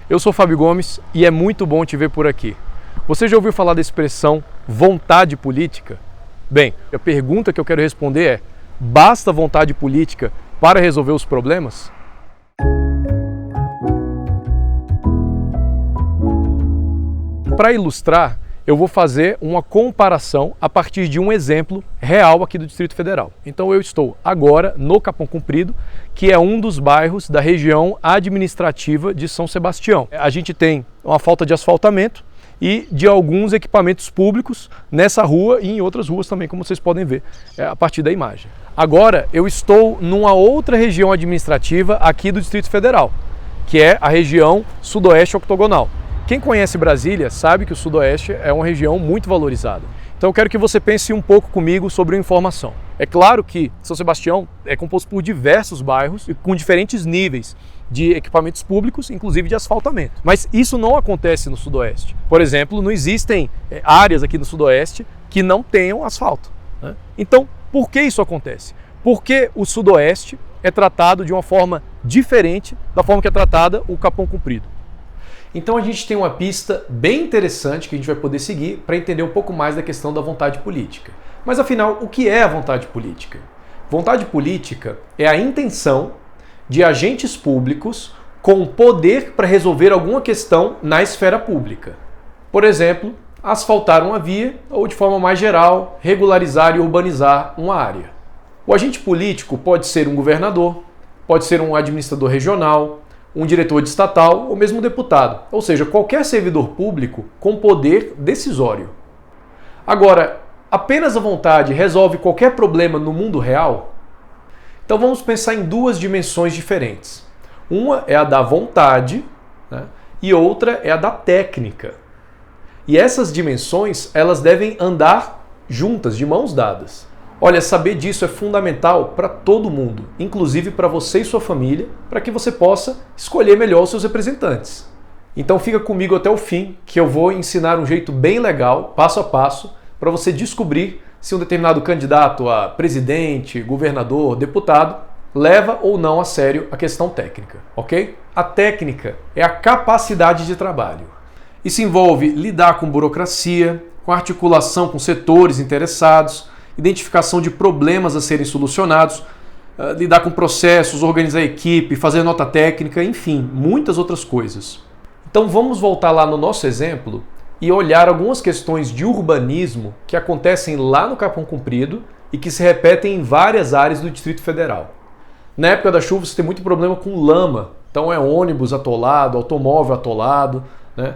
Eu sou Fábio Gomes e é muito bom te ver por aqui. Você já ouviu falar da expressão vontade política? Bem, a pergunta que eu quero responder é: basta vontade política para resolver os problemas? Para ilustrar, eu vou fazer uma comparação a partir de um exemplo real aqui do Distrito Federal. Então eu estou agora no Capão Comprido, que é um dos bairros da região administrativa de São Sebastião. A gente tem uma falta de asfaltamento e de alguns equipamentos públicos nessa rua e em outras ruas também, como vocês podem ver a partir da imagem. Agora eu estou numa outra região administrativa aqui do Distrito Federal, que é a região sudoeste octogonal. Quem conhece Brasília sabe que o Sudoeste é uma região muito valorizada. Então eu quero que você pense um pouco comigo sobre a informação. É claro que São Sebastião é composto por diversos bairros e com diferentes níveis de equipamentos públicos, inclusive de asfaltamento. Mas isso não acontece no Sudoeste. Por exemplo, não existem áreas aqui no Sudoeste que não tenham asfalto, né? Então, por que isso acontece? Porque o Sudoeste é tratado de uma forma diferente da forma que é tratada o Capão Comprido. Então a gente tem uma pista bem interessante que a gente vai poder seguir para entender um pouco mais da questão da vontade política. Mas afinal, o que é a vontade política? Vontade política é a intenção de agentes públicos com poder para resolver alguma questão na esfera pública. Por exemplo, asfaltar uma via ou, de forma mais geral, regularizar e urbanizar uma área. O agente político pode ser um governador, pode ser um administrador regional, um diretor de estatal ou mesmo um deputado, ou seja, qualquer servidor público com poder decisório. Agora, apenas a vontade resolve qualquer problema no mundo real? Então vamos pensar em duas dimensões diferentes. Uma é a da vontade, né, e outra é a da técnica. E essas dimensões, elas devem andar juntas, de mãos dadas. Olha, saber disso é fundamental para todo mundo, inclusive para você e sua família, para que você possa escolher melhor os seus representantes. Então fica comigo até o fim, que eu vou ensinar um jeito bem legal, passo a passo, para você descobrir se um determinado candidato a presidente, governador, deputado, leva ou não a sério a questão técnica, ok? A técnica é a capacidade de trabalho. Isso envolve lidar com burocracia, com articulação com setores interessados, identificação de problemas a serem solucionados, lidar com processos, organizar a equipe, fazer nota técnica, enfim, muitas outras coisas. Então vamos voltar lá no nosso exemplo e olhar algumas questões de urbanismo que acontecem lá no Capão Comprido e que se repetem em várias áreas do Distrito Federal. Na época da chuva você tem muito problema com lama, então é ônibus atolado, automóvel atolado, né?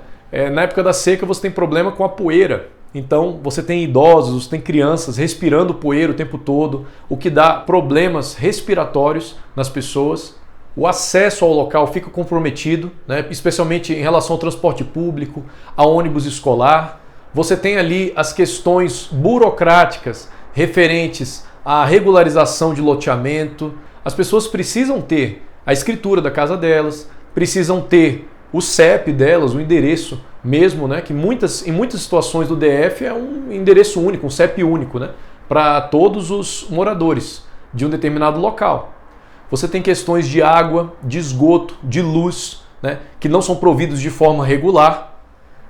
Na época da seca você tem problema com a poeira. Então você tem idosos, você tem crianças respirando poeira o tempo todo, o que dá problemas respiratórios nas pessoas. O acesso ao local fica comprometido, né, especialmente em relação ao transporte público, a ônibus escolar. Você tem ali as questões burocráticas referentes à regularização de loteamento. As pessoas precisam ter a escritura da casa delas, precisam ter o CEP delas, o endereço mesmo, né, que em muitas situações do DF é um endereço único, um CEP único, né, para todos os moradores de um determinado local. Você tem questões de água, de esgoto, de luz, né, que não são providos de forma regular.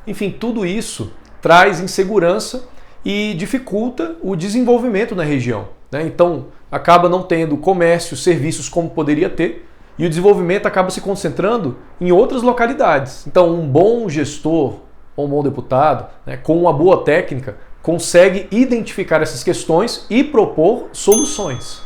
Enfim, tudo isso traz insegurança e dificulta o desenvolvimento na região, né? Então acaba não tendo comércio, serviços como poderia ter, e o desenvolvimento acaba se concentrando em outras localidades. Então, um bom gestor ou um bom deputado, né, com uma boa técnica, consegue identificar essas questões e propor soluções.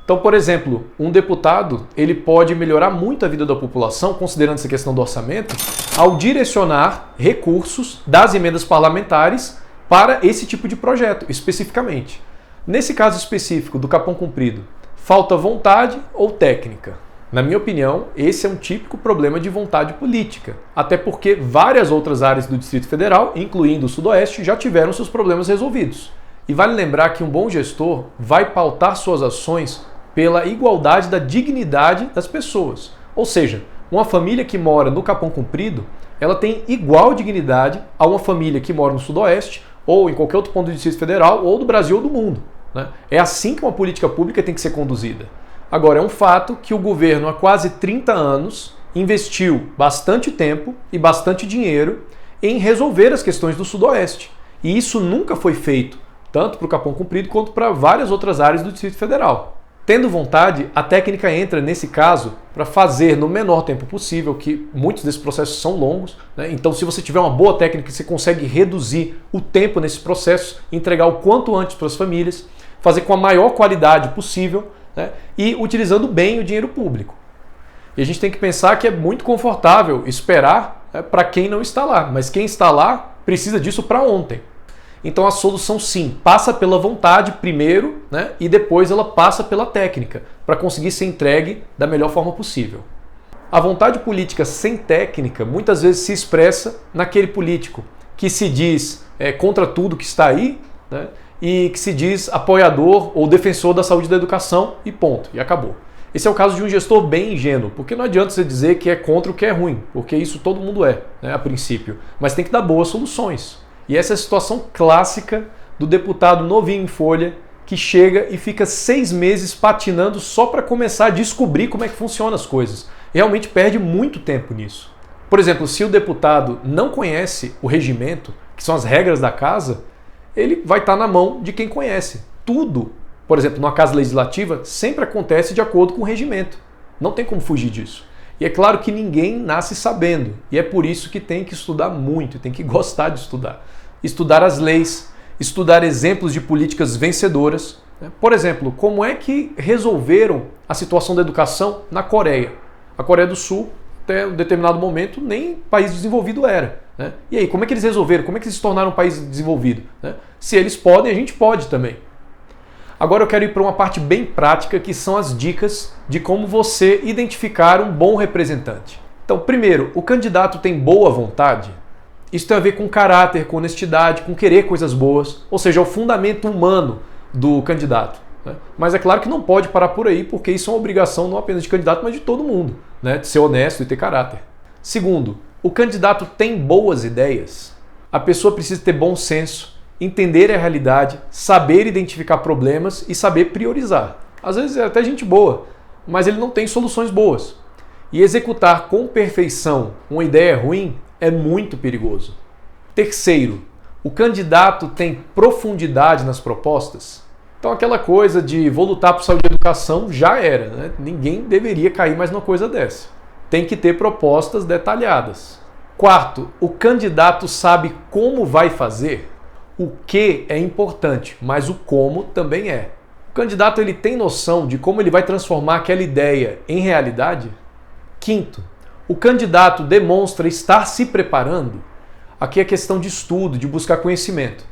Então, por exemplo, um deputado ele pode melhorar muito a vida da população, considerando essa questão do orçamento, ao direcionar recursos das emendas parlamentares para esse tipo de projeto, especificamente. Nesse caso específico do Capão Comprido, falta vontade ou técnica? Na minha opinião, esse é um típico problema de vontade política, até porque várias outras áreas do Distrito Federal, incluindo o Sudoeste, já tiveram seus problemas resolvidos. E vale lembrar que um bom gestor vai pautar suas ações pela igualdade da dignidade das pessoas. Ou seja, uma família que mora no Capão Comprido, ela tem igual dignidade a uma família que mora no Sudoeste ou em qualquer outro ponto do Distrito Federal ou do Brasil ou do mundo, né? É assim que uma política pública tem que ser conduzida. Agora, é um fato que o governo há quase 30 anos investiu bastante tempo e bastante dinheiro em resolver as questões do Sudoeste. E isso nunca foi feito, tanto para o Capão Comprido quanto para várias outras áreas do Distrito Federal. Tendo vontade, a técnica entra nesse caso para fazer no menor tempo possível, que muitos desses processos são longos, né? Então se você tiver uma boa técnica, você consegue reduzir o tempo nesses processos, entregar o quanto antes para as famílias, fazer com a maior qualidade possível, né? E utilizando bem o dinheiro público. E a gente tem que pensar que é muito confortável esperar, né, para quem não está lá, mas quem está lá precisa disso para ontem. Então a solução sim, passa pela vontade primeiro, né, e depois ela passa pela técnica, para conseguir ser entregue da melhor forma possível. A vontade política sem técnica muitas vezes se expressa naquele político que se diz contra tudo que está aí, né, e que se diz apoiador ou defensor da saúde e da educação e ponto, e acabou. Esse é o caso de um gestor bem ingênuo, porque não adianta você dizer que é contra o que é ruim, porque isso todo mundo é, né, a princípio, mas tem que dar boas soluções. E essa é a situação clássica do deputado novinho em folha que chega e fica 6 meses patinando só para começar a descobrir como é que funcionam as coisas. E realmente perde muito tempo nisso. Por exemplo, se o deputado não conhece o regimento, que são as regras da casa, ele vai estar na mão de quem conhece. Tudo, por exemplo, numa casa legislativa, sempre acontece de acordo com o regimento. Não tem como fugir disso. E é claro que ninguém nasce sabendo, e é por isso que tem que estudar muito, tem que gostar de estudar. Estudar as leis, estudar exemplos de políticas vencedoras. Por exemplo, como é que resolveram a situação da educação na Coreia? A Coreia do Sul, até um determinado momento, nem país desenvolvido era, né? E aí, como é que eles resolveram? Como é que eles se tornaram um país desenvolvido, né? Se eles podem, a gente pode também. Agora eu quero ir para uma parte bem prática, que são as dicas de como você identificar um bom representante. Então, primeiro, o candidato tem boa vontade? Isso tem a ver com caráter, com honestidade, com querer coisas boas, ou seja, é o fundamento humano do candidato, né? Mas é claro que não pode parar por aí, porque isso é uma obrigação não apenas de candidato, mas de todo mundo, né? De ser honesto e ter caráter. Segundo, o candidato tem boas ideias? A pessoa precisa ter bom senso, entender a realidade, saber identificar problemas e saber priorizar. Às vezes é até gente boa, mas ele não tem soluções boas. E executar com perfeição uma ideia ruim é muito perigoso. Terceiro, o candidato tem profundidade nas propostas? Então aquela coisa de vou lutar por saúde e educação já era, né? Ninguém deveria cair mais numa coisa dessa. Tem que ter propostas detalhadas. Quarto, o candidato sabe como vai fazer? O que é importante, mas o como também é. O candidato ele tem noção de como ele vai transformar aquela ideia em realidade? Quinto, o candidato demonstra estar se preparando? Aqui é questão de estudo, de buscar conhecimento.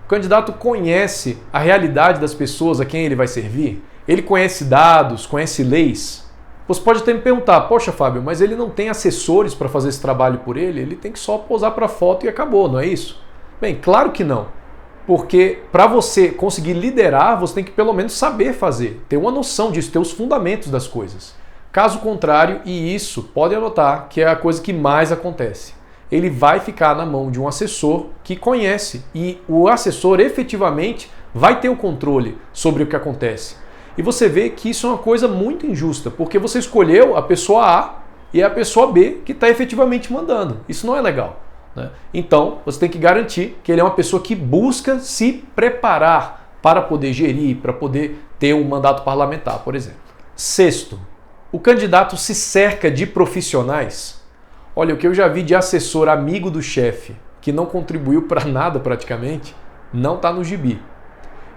O candidato conhece a realidade das pessoas a quem ele vai servir? Ele conhece dados, conhece leis? Você pode até me perguntar, poxa Fábio, mas ele não tem assessores para fazer esse trabalho por ele? Ele tem que só posar para foto e acabou, não é isso? Bem, claro que não. Porque para você conseguir liderar, você tem que pelo menos saber fazer, ter uma noção disso, ter os fundamentos das coisas. Caso contrário, e isso, pode anotar, que é a coisa que mais acontece. Ele vai ficar na mão de um assessor que conhece e o assessor efetivamente vai ter o controle sobre o que acontece. E você vê que isso é uma coisa muito injusta, porque você escolheu a pessoa A e é a pessoa B que está efetivamente mandando. Isso não é legal, né? Então, você tem que garantir que ele é uma pessoa que busca se preparar para poder gerir, para poder ter um mandato parlamentar, por exemplo. Sexto, o candidato se cerca de profissionais? Olha, o que eu já vi de assessor amigo do chefe, que não contribuiu para nada praticamente, não está no gibi.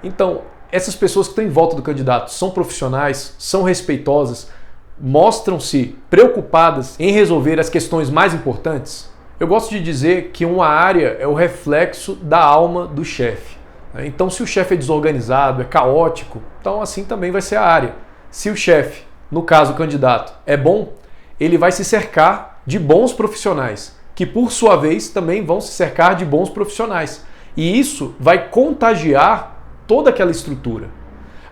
Então, essas pessoas que estão em volta do candidato são profissionais, são respeitosas, mostram-se preocupadas em resolver as questões mais importantes? Eu gosto de dizer que uma área é o reflexo da alma do chefe. Então, se o chefe é desorganizado, é caótico, então assim também vai ser a área. Se o chefe, no caso o candidato, é bom, ele vai se cercar de bons profissionais, que por sua vez também vão se cercar de bons profissionais. E isso vai contagiar toda aquela estrutura.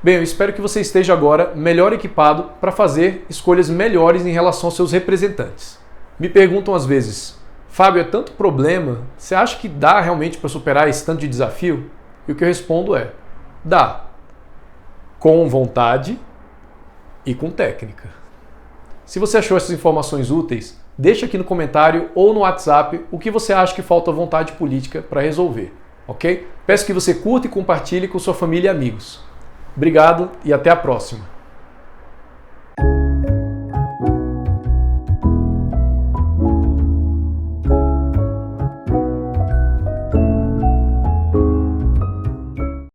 Bem, eu espero que você esteja agora melhor equipado para fazer escolhas melhores em relação aos seus representantes. Me perguntam às vezes, Fábio, é tanto problema, você acha que dá realmente para superar esse tanto de desafio? E o que eu respondo é, dá. Com vontade e com técnica. Se você achou essas informações úteis, deixa aqui no comentário ou no WhatsApp o que você acha que falta vontade política para resolver, ok? Peço que você curta e compartilhe com sua família e amigos. Obrigado e até a próxima!